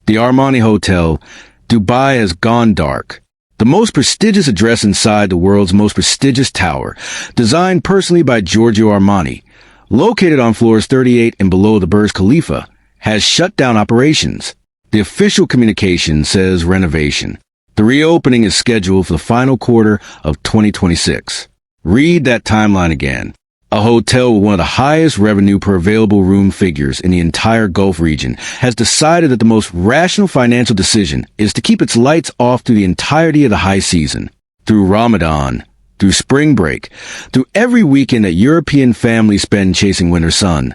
The Armani Hotel, Dubai has gone dark. The most prestigious address inside the world's most prestigious tower, designed personally by Giorgio Armani, located on floors 38 and below the Burj Khalifa, has shut down operations. The official communication says renovation. The reopening is scheduled for the final quarter of 2026. Read that timeline again. A hotel with one of the highest revenue per available room figures in the entire Gulf region has decided that the most rational financial decision is to keep its lights off through the entirety of the high season. Through Ramadan, through spring break, through every weekend that European families spend chasing winter sun,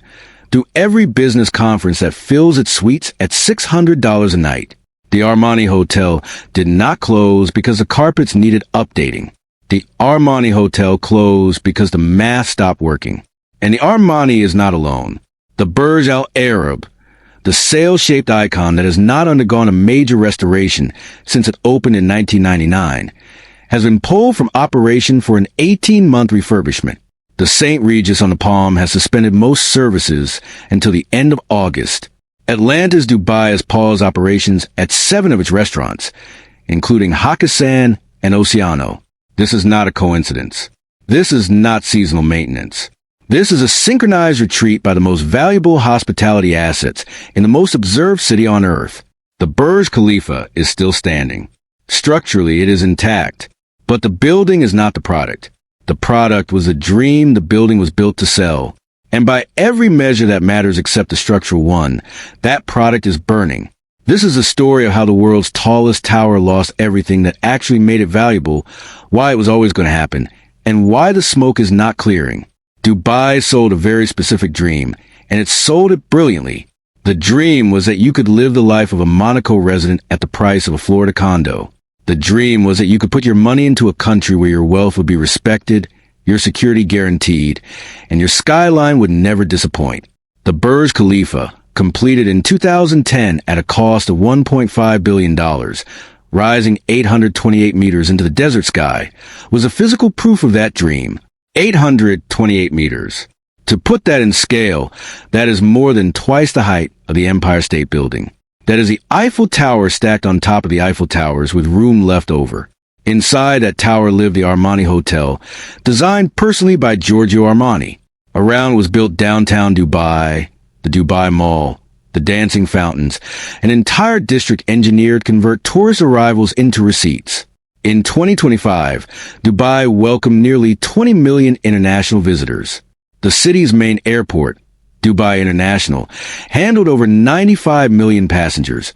through every business conference that fills its suites at $600 a night. The Armani Hotel did not close because the carpets needed updating. The Armani Hotel closed because the math stopped working. And the Armani is not alone. The Burj Al Arab, the sail-shaped icon that has not undergone a major restoration since it opened in 1999, has been pulled from operation for an 18-month refurbishment. The St. Regis on the Palm has suspended most services until the end of August. Atlantis Dubai has paused operations at 7 of its restaurants, including Hakkasan and Oceano. This is not a coincidence. This is not seasonal maintenance. This is a synchronized retreat by the most valuable hospitality assets in the most observed city on earth. The Burj Khalifa is still standing. Structurally, it is intact. But the building is not the product. The product was a dream the building was built to sell. And by every measure that matters except the structural one, that product is burning. This is a story of how the world's tallest tower lost everything that actually made it valuable, why it was always going to happen, and why the smoke is not clearing. Dubai sold a very specific dream, and it sold it brilliantly. The dream was that you could live the life of a Monaco resident at the price of a Florida condo. The dream was that you could put your money into a country where your wealth would be respected, your security guaranteed, and your skyline would never disappoint. The Burj Khalifa, completed in 2010 at a cost of $1.5 billion, rising 828 meters into the desert sky, was a physical proof of that dream. 828 meters. To put that in scale, that is more than twice the height of the Empire State Building. That is the Eiffel Tower stacked on top of the Eiffel Towers with room left over. Inside that tower lived the Armani Hotel, designed personally by Giorgio Armani. Around was built downtown Dubai, the Dubai Mall, the dancing fountains, an entire district engineered to convert tourist arrivals into receipts. In 2025, Dubai welcomed nearly 20 million international visitors. The city's main airport, Dubai International, handled over 95 million passengers,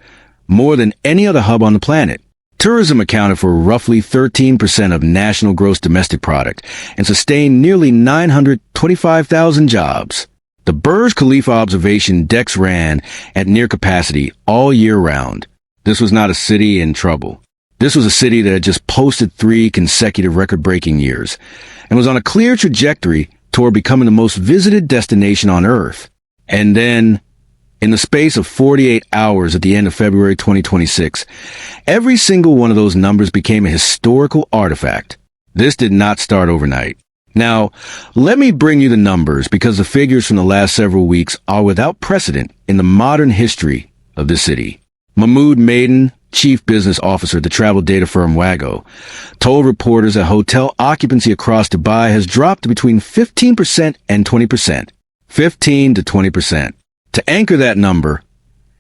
more than any other hub on the planet. Tourism accounted for roughly 13% of national gross domestic product and sustained nearly 925,000 jobs. The Burj Khalifa observation decks ran at near capacity all year round. This was not a city in trouble. This was a city that had just posted 3 consecutive record-breaking years and was on a clear trajectory toward becoming the most visited destination on Earth. And then, in the space of 48 hours at the end of February 2026, every single one of those numbers became a historical artifact. This did not start overnight. Now, let me bring you the numbers because the figures from the last several weeks are without precedent in the modern history of the city. Mahmoud Maiden, chief business officer at the travel data firm Wago, told reporters that hotel occupancy across Dubai has dropped to between 15% and 20%. 15 to 20%. To anchor that number,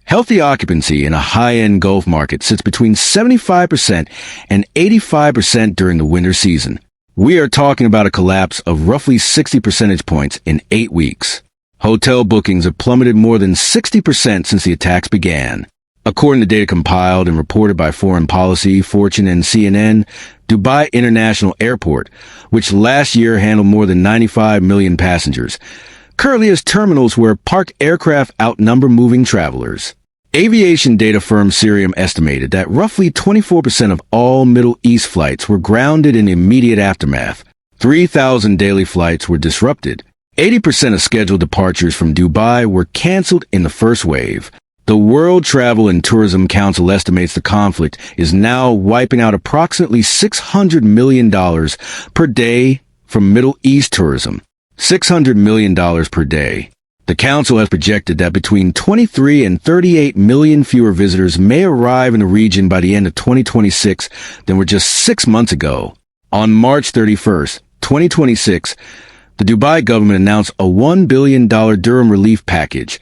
healthy occupancy in a high-end Gulf market sits between 75% and 85% during the winter season. We are talking about a collapse of roughly 60 percentage points in 8 weeks. Hotel bookings have plummeted more than 60% since the attacks began. According to data compiled and reported by Foreign Policy, Fortune, and CNN, Dubai International Airport, which last year handled more than 95 million passengers, currently has terminals where parked aircraft outnumber moving travelers. Aviation data firm Cirium estimated that roughly 24% of all Middle East flights were grounded in the immediate aftermath. 3,000 daily flights were disrupted. 80% of scheduled departures from Dubai were canceled in the first wave. The World Travel and Tourism Council estimates the conflict is now wiping out approximately $600 million per day from Middle East tourism. $600 million per day. The council has projected that between 23 and 38 million fewer visitors may arrive in the region by the end of 2026 than were just 6 months ago. On March 31st, 2026, the Dubai government announced a $1 billion dirham relief package,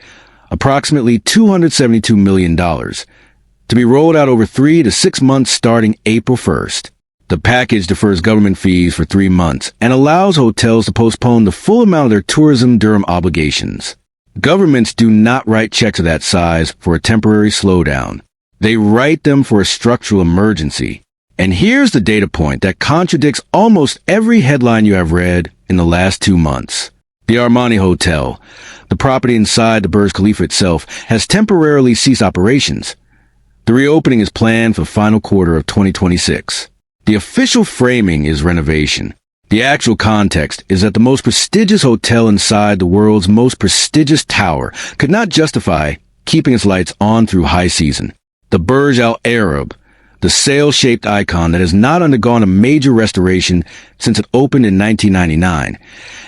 approximately $272 million, to be rolled out over 3 to 6 months starting April 1st. The package defers government fees for 3 months and allows hotels to postpone the full amount of their tourism dirham obligations. Governments do not write checks of that size for a temporary slowdown. They write them for a structural emergency. And here's the data point that contradicts almost every headline you have read in the last 2 months. The Armani Hotel, the property inside the Burj Khalifa itself, has temporarily ceased operations. The reopening is planned for the final quarter of 2026. The official framing is renovation. The actual context is that the most prestigious hotel inside the world's most prestigious tower could not justify keeping its lights on through high season. The Burj Al Arab, the sail-shaped icon that has not undergone a major restoration since it opened in 1999,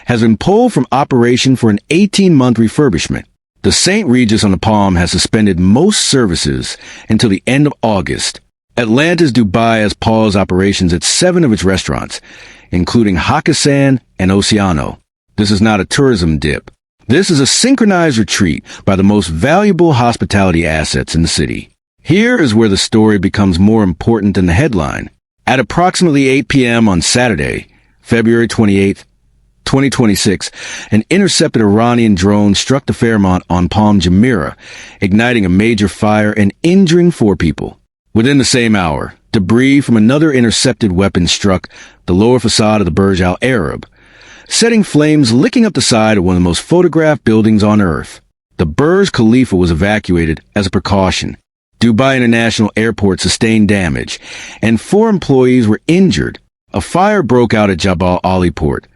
has been pulled from operation for an 18-month refurbishment. The St. Regis on the Palm has suspended most services until the end of August. Atlantis Dubai has paused operations at 7 of its restaurants, including Hakkasan and Oceano. This is not a tourism dip. This is a synchronized retreat by the most valuable hospitality assets in the city. Here is where the story becomes more important than the headline. At approximately 8 p.m. on Saturday, February 28, 2026, an intercepted Iranian drone struck the Fairmont on Palm Jumeirah, igniting a major fire and injuring 4 people. Within the same hour, debris from another intercepted weapon struck the lower facade of the Burj Al Arab, setting flames licking up the side of one of the most photographed buildings on Earth. The Burj Khalifa was evacuated as a precaution. Dubai International Airport sustained damage, and 4 employees were injured. A fire broke out at Jabal Ali Port,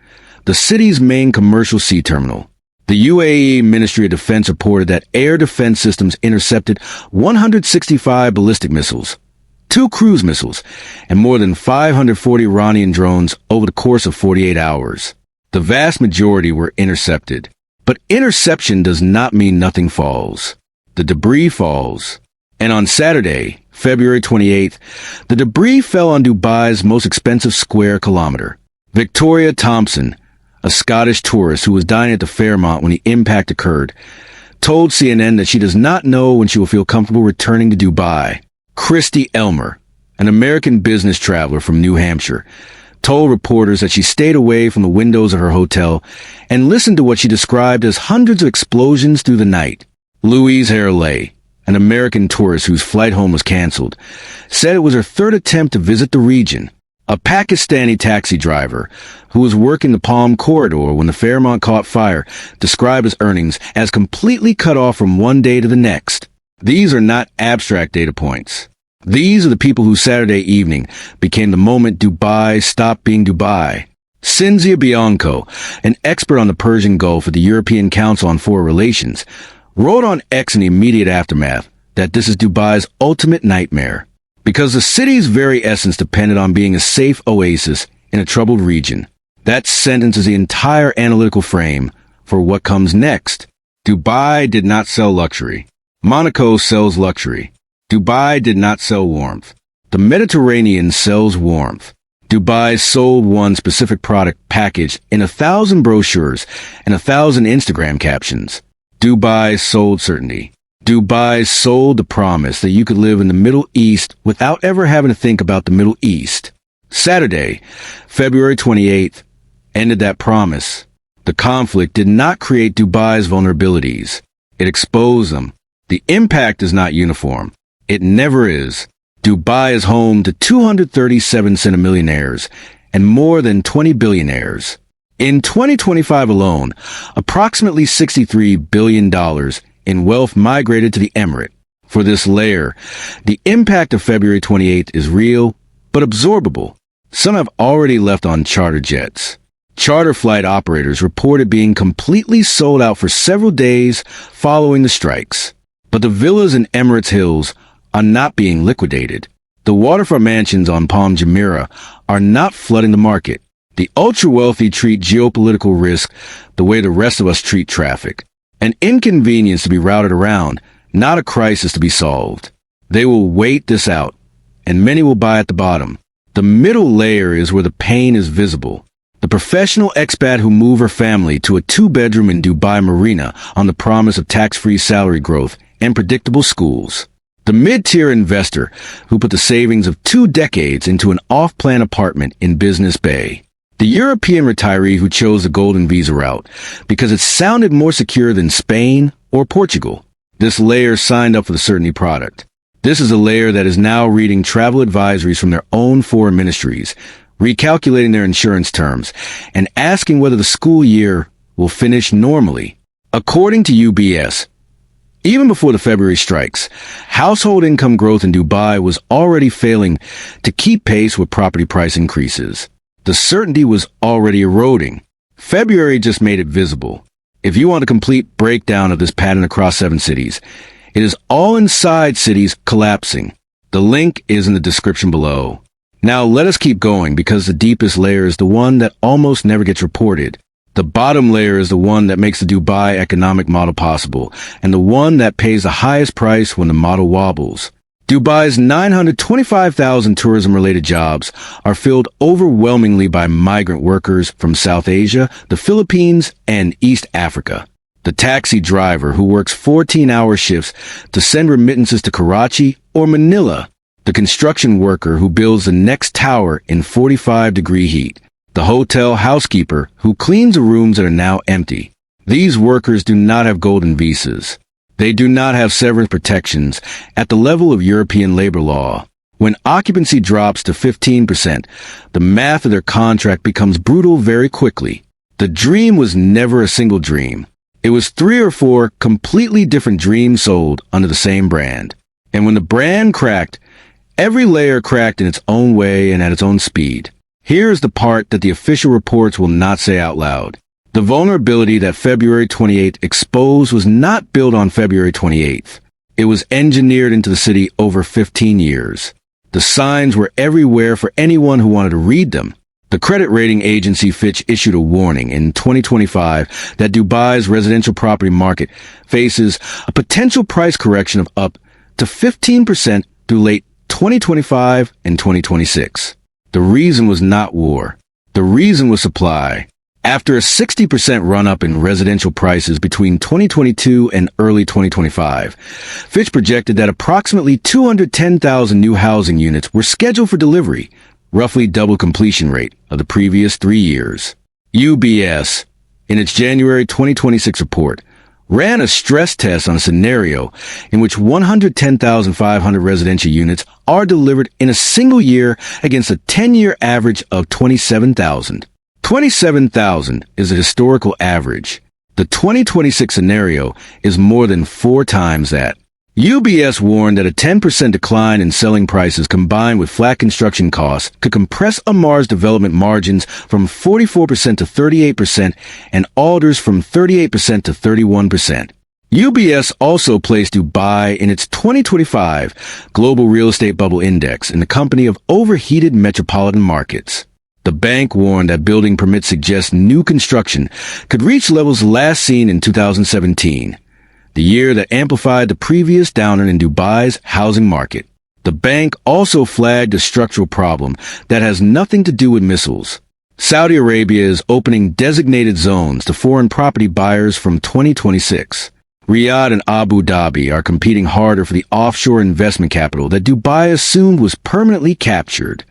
the city's main commercial sea terminal. The UAE Ministry of Defense reported that air defense systems intercepted 165 ballistic missiles, 2 cruise missiles, and more than 540 Iranian drones over the course of 48 hours. The vast majority were intercepted. But interception does not mean nothing falls. The debris falls. And on Saturday, February 28th, the debris fell on Dubai's most expensive square kilometer. Victoria Thompson, a Scottish tourist who was dining at the Fairmont when the impact occurred, told CNN that she does not know when she will feel comfortable returning to Dubai. Christy Elmer, an American business traveler from New Hampshire, told reporters that she stayed away from the windows of her hotel and listened to what she described as hundreds of explosions through the night. Louise Harley, an American tourist whose flight home was canceled, said it was her 3rd attempt to visit the region. A Pakistani taxi driver who was working the Palm Corridor when the Fairmont caught fire described his earnings as completely cut off from one day to the next. These are not abstract data points. These are the people whose Saturday evening became the moment Dubai stopped being Dubai. Cinzia Bianco, an expert on the Persian Gulf at the European Council on Foreign Relations, wrote on X in the immediate aftermath that this is Dubai's ultimate nightmare, because the city's very essence depended on being a safe oasis in a troubled region. That sentence is the entire analytical frame for what comes next. Dubai did not sell luxury. Monaco sells luxury. Dubai did not sell warmth. The Mediterranean sells warmth. Dubai sold one specific product packaged in 1,000 brochures and 1,000 Instagram captions. Dubai sold certainty. Dubai sold the promise that you could live in the Middle East without ever having to think about the Middle East. Saturday, February 28th, ended that promise. The conflict did not create Dubai's vulnerabilities. It exposed them. The impact is not uniform. It never is. Dubai is home to 237 centimillionaires and more than 20 billionaires. In 2025 alone, approximately $63 billion in wealth migrated to the emirate. For this layer, the impact of February 28th is real, but absorbable. Some have already left on charter jets. Charter flight operators reported being completely sold out for several days following the strikes. But the villas in Emirates Hills are not being liquidated. The waterfront mansions on Palm Jumeirah are not flooding the market. The ultra-wealthy treat geopolitical risk the way the rest of us treat traffic. An inconvenience to be routed around, not a crisis to be solved. They will wait this out, and many will buy at the bottom. The middle layer is where the pain is visible. The professional expat who moved her family to a 2-bedroom in Dubai Marina on the promise of tax-free salary growth and predictable schools. The mid-tier investor who put the savings of 2 decades into an off-plan apartment in Business Bay. The European retiree who chose the golden visa route because it sounded more secure than Spain or Portugal. This layer signed up for the certainty product. This is a layer that is now reading travel advisories from their own foreign ministries, recalculating their insurance terms, and asking whether the school year will finish normally. According to UBS, even before the February strikes, household income growth in Dubai was already failing to keep pace with property price increases. The certainty was already eroding. February just made it visible. If you want a complete breakdown of this pattern across 7 cities, it is all inside cities collapsing. The link is in the description below. Now let us keep going because the deepest layer is the one that almost never gets reported. The bottom layer is the one that makes the Dubai economic model possible, and the one that pays the highest price when the model wobbles. Dubai's 925,000 tourism-related jobs are filled overwhelmingly by migrant workers from South Asia, the Philippines, and East Africa. The taxi driver who works 14-hour shifts to send remittances to Karachi or Manila. The construction worker who builds the next tower in 45-degree heat. The hotel housekeeper who cleans the rooms that are now empty. These workers do not have golden visas. They do not have severance protections at the level of European labor law. When occupancy drops to 15%, the math of their contract becomes brutal very quickly. The dream was never a single dream. It was 3 or 4 completely different dreams sold under the same brand. And when the brand cracked, every layer cracked in its own way and at its own speed. Here is the part that the official reports will not say out loud. The vulnerability that February 28th exposed was not built on February 28th. It was engineered into the city over 15 years. The signs were everywhere for anyone who wanted to read them. The credit rating agency Fitch issued a warning in 2025 that Dubai's residential property market faces a potential price correction of up to 15% through late 2025 and 2026. The reason was not war. The reason was supply. After a 60% run-up in residential prices between 2022 and early 2025, Fitch projected that approximately 210,000 new housing units were scheduled for delivery, roughly double completion rate of the previous 3 years. UBS, in its January 2026 report, ran a stress test on a scenario in which 110,500 residential units are delivered in a single year against a 10-year average of 27,000. 27,000 is a historical average. The 2026 scenario is more than 4 times that. UBS warned that a 10% decline in selling prices combined with flat construction costs could compress Amar's development margins from 44% to 38% and Alder's from 38% to 31%. UBS also placed Dubai in its 2025 Global Real Estate Bubble Index in the company of overheated metropolitan markets. The bank warned that building permits suggest new construction could reach levels last seen in 2017, the year that amplified the previous downturn in Dubai's housing market. The bank also flagged a structural problem that has nothing to do with missiles. Saudi Arabia is opening designated zones to foreign property buyers from 2026. Riyadh and Abu Dhabi are competing harder for the offshore investment capital that Dubai assumed was permanently captured.